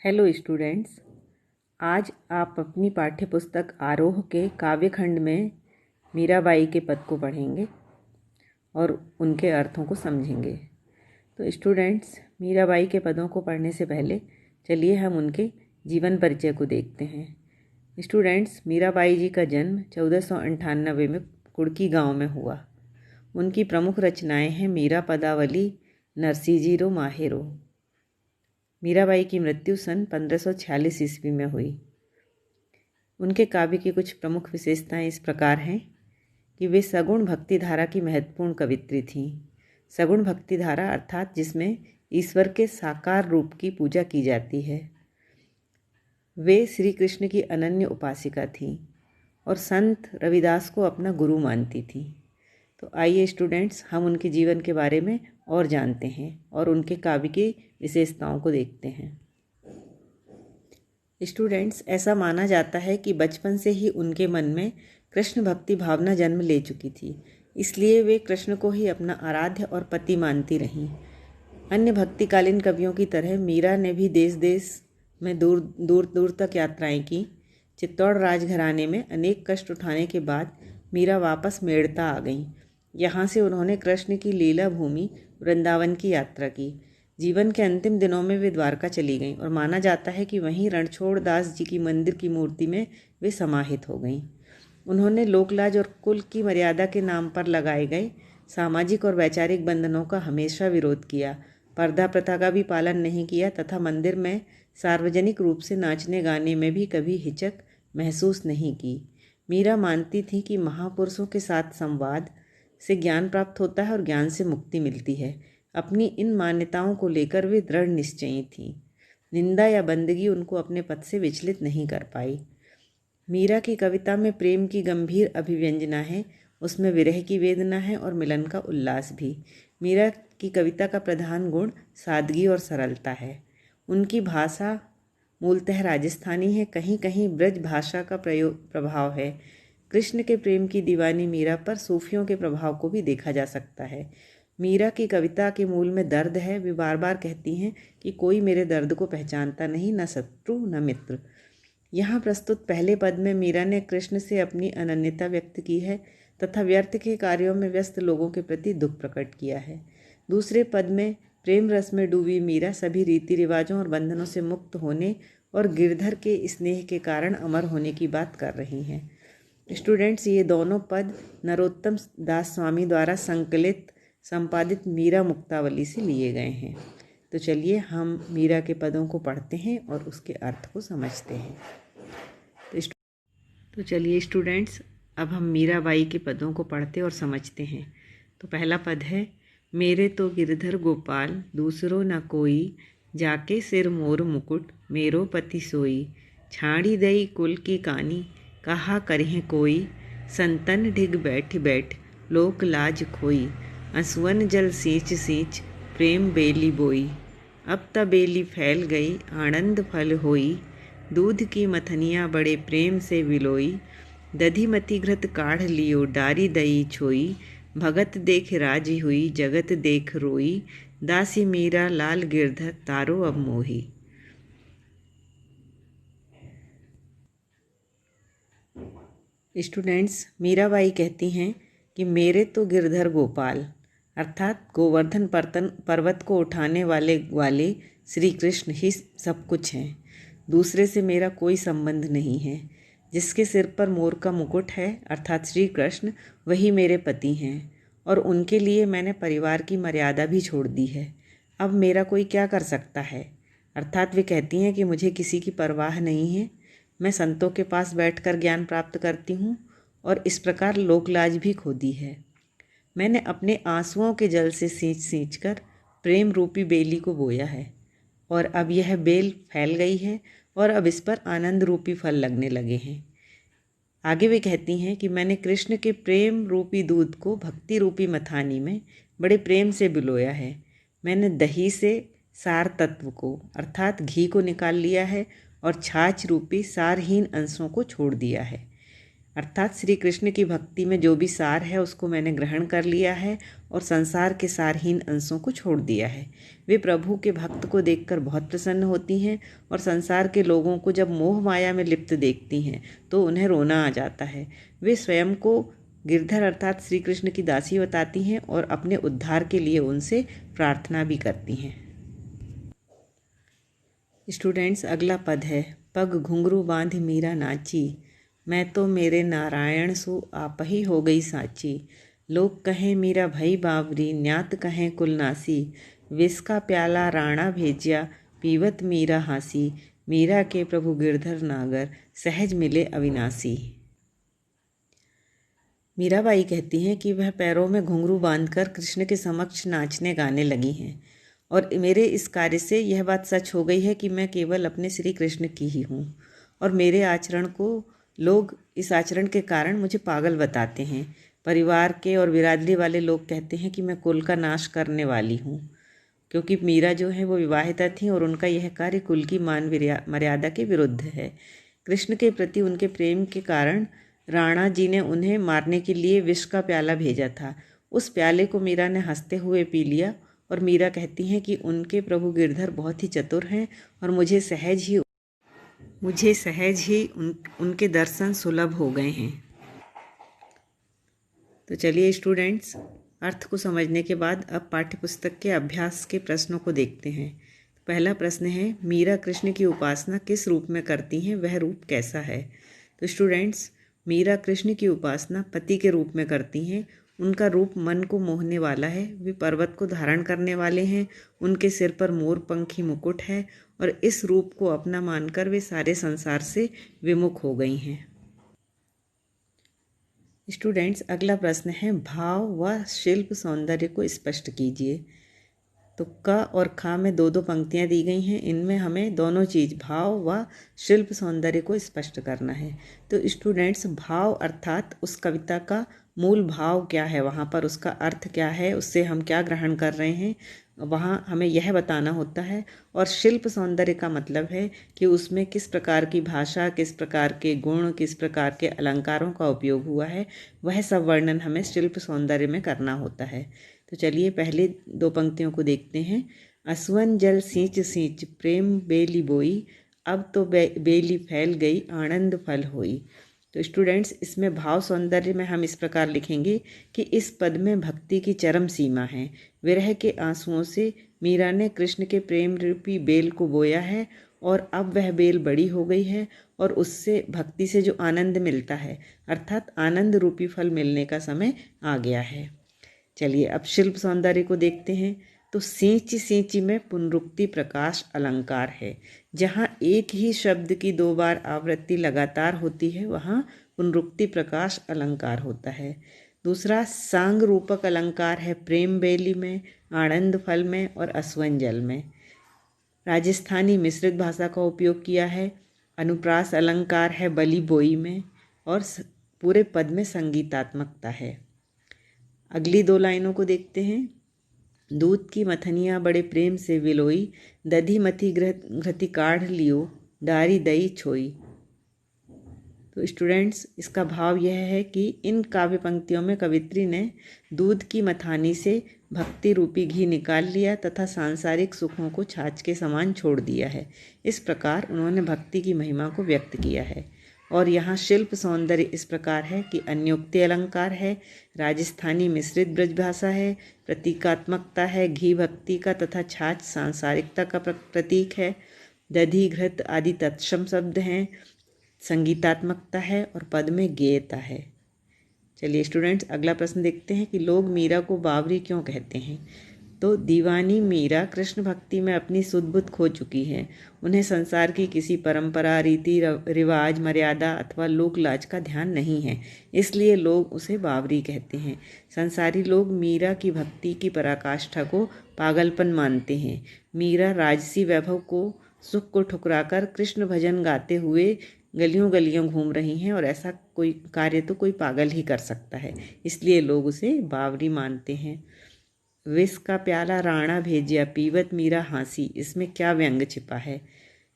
Hello students, आज आप अपनी पाठ्यपुस्तक आरोह के काव्यखंड में मीराबाई के पद को पढ़ेंगे और उनके अर्थों को समझेंगे। तो स्टूडेंट्स, मीराबाई के पदों को पढ़ने से पहले चलिए हम उनके जीवन परिचय को देखते हैं। स्टूडेंट्स, मीराबाई जी का जन्म 1498 में कुड़की गांव में हुआ। उनकी प्रमुख रचनाएं हैं मीरा पदावली, नरसिंहजीरो, माहेरो। मीराबाई की मृत्यु सन 1546 ईस्वी में हुई। उनके काव्य की कुछ प्रमुख विशेषताएं इस प्रकार हैं कि वे सगुण भक्ति धारा की महत्वपूर्ण कवित्री थीं। सगुण भक्ति धारा अर्थात जिसमें ईश्वर के साकार रूप की पूजा की जाती है। वे श्री कृष्ण की अनन्य उपासिका थीं और संत रविदास को अपना गुरु मानती थीं। तो आइए स्टूडेंट्स, हम उनके जीवन के बारे में और जानते हैं और उनके काव्य की विशेषताओं को देखते हैं। स्टूडेंट्स, ऐसा माना जाता है कि बचपन से ही उनके मन में कृष्ण भक्ति भावना जन्म ले चुकी थी, इसलिए वे कृष्ण को ही अपना आराध्य और पति मानती रहीं। अन्य भक्तिकालीन कवियों की तरह मीरा ने भी देश देश में दूर दूर दूर तक यात्राएं की। चित्तौड़ राजघराने में अनेक कष्ट उठाने के बाद मीरा वापस मेड़ता आ गईं। यहाँ से उन्होंने कृष्ण की लीला भूमि वृंदावन की यात्रा की। जीवन के अंतिम दिनों में वे द्वारका चली गईं और माना जाता है कि वहीं रणछोड़ दास जी की मंदिर की मूर्ति में वे समाहित हो गईं। उन्होंने लोकलाज और कुल की मर्यादा के नाम पर लगाए गए सामाजिक और वैचारिक बंधनों का हमेशा विरोध किया, पर्दा प्रथा का भी पालन नहीं किया तथा मंदिर में सार्वजनिक रूप से नाचने गाने में भी कभी हिचक महसूस नहीं की। मीरा मानती थी कि महापुरुषों के साथ संवाद से ज्ञान प्राप्त होता है और ज्ञान से मुक्ति मिलती है। अपनी इन मान्यताओं को लेकर वे दृढ़ निश्चयी थीं। निंदा या बंदगी उनको अपने पद से विचलित नहीं कर पाई। मीरा की कविता में प्रेम की गंभीर अभिव्यंजना है, उसमें विरह की वेदना है और मिलन का उल्लास भी। मीरा की कविता का प्रधान गुण सादगी और सरलता है। उनकी भाषा मूलतः राजस्थानी है, कहीं कहीं ब्रज भाषा का प्रभाव है। कृष्ण के प्रेम की दीवानी मीरा पर सूफियों के प्रभाव को भी देखा जा सकता है। मीरा की कविता के मूल में दर्द है। वे बार बार कहती हैं कि कोई मेरे दर्द को पहचानता नहीं, न शत्रु न मित्र। यहाँ प्रस्तुत पहले पद में मीरा ने कृष्ण से अपनी अनन्यता व्यक्त की है तथा व्यर्थ के कार्यों में व्यस्त लोगों के प्रति दुख प्रकट किया है। दूसरे पद में प्रेम रस में डूबी मीरा सभी रीति रिवाजों और बंधनों से मुक्त होने और गिरधर के स्नेह के कारण अमर होने की बात कर रही हैं। स्टूडेंट्स, ये दोनों पद नरोत्तम दास स्वामी द्वारा संपादित मीरा मुक्तावली से लिए गए हैं। तो चलिए हम मीरा के पदों को पढ़ते हैं और उसके अर्थ को समझते हैं। तो चलिए स्टूडेंट्स, अब हम मीराबाई के पदों को पढ़ते और समझते हैं। तो पहला पद है, मेरे तो गिरधर गोपाल दूसरो न कोई, जाके सिर मोर मुकुट मेरो पति सोई, छाड़ी दई कुल की कानी कहा करें कोई, संतन ढिग बैठ बैठ लोक लाज खोई, असुवन जल सींच सींच प्रेम बेली बोई, अब त बेली फैल गई आनंद फल होई, दूध की मथनिया बड़े प्रेम से विलोई, दधिमति घृत काढ़ लियो डारी दई छोई, भगत देख राजी हुई जगत देख रोई, दासी मीरा लाल गिरधर तारो अब मोही। स्टूडेंट्स, मीराबाई कहती हैं कि मेरे तो गिरधर गोपाल अर्थात गोवर्धन पर्वत को उठाने वाले श्री कृष्ण ही सब कुछ हैं। दूसरे से मेरा कोई संबंध नहीं है। जिसके सिर पर मोर का मुकुट है अर्थात श्री कृष्ण, वही मेरे पति हैं और उनके लिए मैंने परिवार की मर्यादा भी छोड़ दी है। अब मेरा कोई क्या कर सकता है। अर्थात वे कहती हैं कि मुझे किसी की परवाह नहीं है। मैं संतों के पास बैठकर ज्ञान प्राप्त करती हूँ और इस प्रकार लोकलाज भी खो दी है। मैंने अपने आंसुओं के जल से सींच कर प्रेम रूपी बेली को बोया है और अब यह बेल फैल गई है और अब इस पर आनंद रूपी फल लगने लगे हैं। आगे वे कहती हैं कि मैंने कृष्ण के प्रेम रूपी दूध को भक्ति रूपी मथानी में बड़े प्रेम से बिलोया है। मैंने दही से सार तत्व को अर्थात घी को निकाल लिया है और छाछ रूपी सारहीन अंशों को छोड़ दिया है। अर्थात श्री कृष्ण की भक्ति में जो भी सार है उसको मैंने ग्रहण कर लिया है और संसार के सारहीन अंशों को छोड़ दिया है। वे प्रभु के भक्त को देखकर बहुत प्रसन्न होती हैं और संसार के लोगों को जब मोह माया में लिप्त देखती हैं तो उन्हें रोना आ जाता है। वे स्वयं को गिरधर अर्थात श्री कृष्ण की दासी बताती हैं और अपने उद्धार के लिए उनसे प्रार्थना भी करती हैं। स्टूडेंट्स, अगला पद है, पग घुंघरू बांध मीरा नाची, मैं तो मेरे नारायण सु आप ही हो गई साची। लोग कहें मीरा भई बावरी, न्यात कहें कुलनासी, विष का प्याला राणा भेजिया, पीवत मीरा हासी, मीरा के प्रभु गिरधर नागर, सहज मिले अविनाशी। मीराबाई कहती हैं कि वह पैरों में घुंघरू बांधकर कृष्ण के समक्ष नाचने गाने लगी हैं और मेरे इस कार्य से यह बात सच हो गई है कि मैं केवल अपने श्री कृष्ण की ही हूँ और मेरे आचरण को लोग इस आचरण के कारण मुझे पागल बताते हैं। परिवार के और बिरादरी वाले लोग कहते हैं कि मैं कुल का नाश करने वाली हूँ, क्योंकि मीरा जो है वो विवाहिता थी और उनका यह कार्य कुल की मान मर्यादा के विरुद्ध है। कृष्ण के प्रति उनके प्रेम के कारण राणा जी ने उन्हें मारने के लिए विष का प्याला भेजा था। उस प्याले को मीरा ने हंसते हुए पी लिया और मीरा कहती हैं कि उनके प्रभु गिरधर बहुत ही चतुर हैं और मुझे सहज ही उनके दर्शन सुलभ हो गए हैं। तो चलिए स्टूडेंट्स, अर्थ को समझने के बाद अब पाठ्यपुस्तक के अभ्यास के प्रश्नों को देखते हैं। पहला प्रश्न है, मीरा कृष्ण की उपासना किस रूप में करती हैं, वह रूप कैसा है? तो स्टूडेंट्स, मीरा कृष्ण की उपासना पति के रूप में करती हैं। उनका रूप मन को मोहने वाला है। वे पर्वत को धारण करने वाले हैं। उनके सिर पर मोर पंखी मुकुट है और इस रूप को अपना मानकर वे सारे संसार से विमुख हो गई हैं। स्टूडेंट्स, अगला प्रश्न है, भाव व शिल्प सौंदर्य को स्पष्ट कीजिए। तो क और खा में दो दो पंक्तियाँ दी गई हैं। इनमें हमें दोनों चीज़ भाव व शिल्प सौंदर्य को स्पष्ट करना है। तो स्टूडेंट्स, भाव अर्थात उस कविता का मूल भाव क्या है, वहाँ पर उसका अर्थ क्या है, उससे हम क्या ग्रहण कर रहे हैं, वहाँ हमें यह बताना होता है। और शिल्प सौंदर्य का मतलब है कि उसमें किस प्रकार की भाषा, किस प्रकार के गुण, किस प्रकार के अलंकारों का उपयोग हुआ है, वह सब वर्णन हमें शिल्प सौंदर्य में करना होता है। तो चलिए पहले दो पंक्तियों को देखते हैं। असवन जल सींच सींच प्रेम बेली बोई, अब तो बेली फैल गई आनंद फल होई। तो स्टूडेंट्स, इसमें भाव सौंदर्य में हम इस प्रकार लिखेंगे कि इस पद में भक्ति की चरम सीमा है। विरह के आंसुओं से मीरा ने कृष्ण के प्रेम रूपी बेल को बोया है और अब वह बेल बड़ी हो गई है और उससे भक्ति से जो आनंद मिलता है अर्थात आनंद रूपी फल मिलने का समय आ गया है। चलिए अब शिल्प सौंदर्य को देखते हैं। तो सींची सींची में पुनरुक्ति प्रकाश अलंकार है। जहाँ एक ही शब्द की दो बार आवृत्ति लगातार होती है वहाँ पुनरुक्ति प्रकाश अलंकार होता है। दूसरा सांग रूपक अलंकार है प्रेम बेली में, आनंद फल में और असवन जल में। राजस्थानी मिश्रित भाषा का उपयोग किया है। अनुप्रास अलंकार है बली बोई में और पूरे पद में संगीतात्मकता है। अगली दो लाइनों को देखते हैं। दूध की मथनियाँ बड़े प्रेम से विलोई, दधी मथी घृति काढ़ लियो, डारी दई छोई। तो स्टूडेंट्स, इसका भाव यह है कि इन काव्य पंक्तियों में कवित्री ने दूध की मथानी से भक्ति रूपी घी निकाल लिया तथा सांसारिक सुखों को छाछ के समान छोड़ दिया है। इस प्रकार उन्होंने भक्ति की महिमा को व्यक्त किया है। और यहाँ शिल्प सौंदर्य इस प्रकार है कि अन्योक्ति अलंकार है, राजस्थानी मिश्रित ब्रजभाषा है, प्रतीकात्मकता है घी भक्ति का तथा छाछ सांसारिकता का प्रतीक है, दधि घृत आदि तत्सम शब्द हैं, संगीतात्मकता है और पद में गेयता है। चलिए स्टूडेंट्स, अगला प्रश्न देखते हैं कि लोग मीरा को बावरी क्यों कहते हैं। तो दीवानी मीरा कृष्ण भक्ति में अपनी सुध-बुध खो चुकी हैं। उन्हें संसार की किसी परंपरा, रीति रिवाज, मर्यादा अथवा लोक लाज का ध्यान नहीं है, इसलिए लोग उसे बावरी कहते हैं। संसारी लोग मीरा की भक्ति की पराकाष्ठा को पागलपन मानते हैं। मीरा राजसी वैभव को, सुख को ठुकराकर कृष्ण भजन गाते हुए गलियों गलियों घूम रही हैं और ऐसा कोई कार्य तो कोई पागल ही कर सकता है, इसलिए लोग उसे बावरी मानते हैं। विष का प्याला राणा भेजिया, पीवत मीरा हांसी, इसमें क्या व्यंग छिपा है।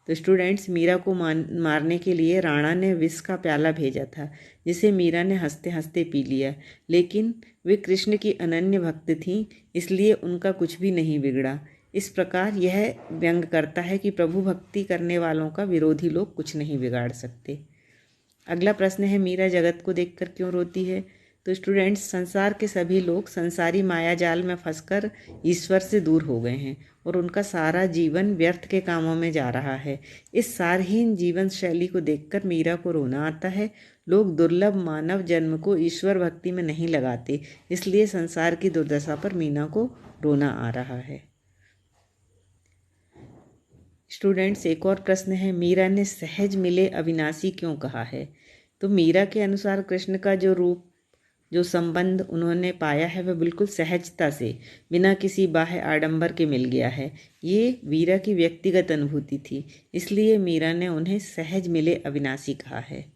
तो स्टूडेंट्स, मीरा को मारने के लिए राणा ने विष का प्याला भेजा था, जिसे मीरा ने हंसते हंसते पी लिया। लेकिन वे कृष्ण की अनन्य भक्त थीं, इसलिए उनका कुछ भी नहीं बिगड़ा। इस प्रकार यह व्यंग करता है कि प्रभु भक्ति करने वालों का विरोधी लोग कुछ नहीं बिगाड़ सकते। अगला प्रश्न है, मीरा जगत को देखकर क्यों रोती है? तो स्टूडेंट्स, संसार के सभी लोग संसारी माया जाल में फंसकर ईश्वर से दूर हो गए हैं और उनका सारा जीवन व्यर्थ के कामों में जा रहा है। इस सारहीन जीवन शैली को देखकर मीरा को रोना आता है। लोग दुर्लभ मानव जन्म को ईश्वर भक्ति में नहीं लगाते, इसलिए संसार की दुर्दशा पर मीरा को रोना आ रहा है। स्टूडेंट्स, एक और प्रश्न है, मीरा ने सहज मिले अविनाशी क्यों कहा है? तो मीरा के अनुसार कृष्ण का जो संबंध उन्होंने पाया है वह बिल्कुल सहजता से, बिना किसी बाह्य आडंबर के मिल गया है। ये मीरा की व्यक्तिगत अनुभूति थी, इसलिए मीरा ने उन्हें सहज मिले अविनाशी कहा है।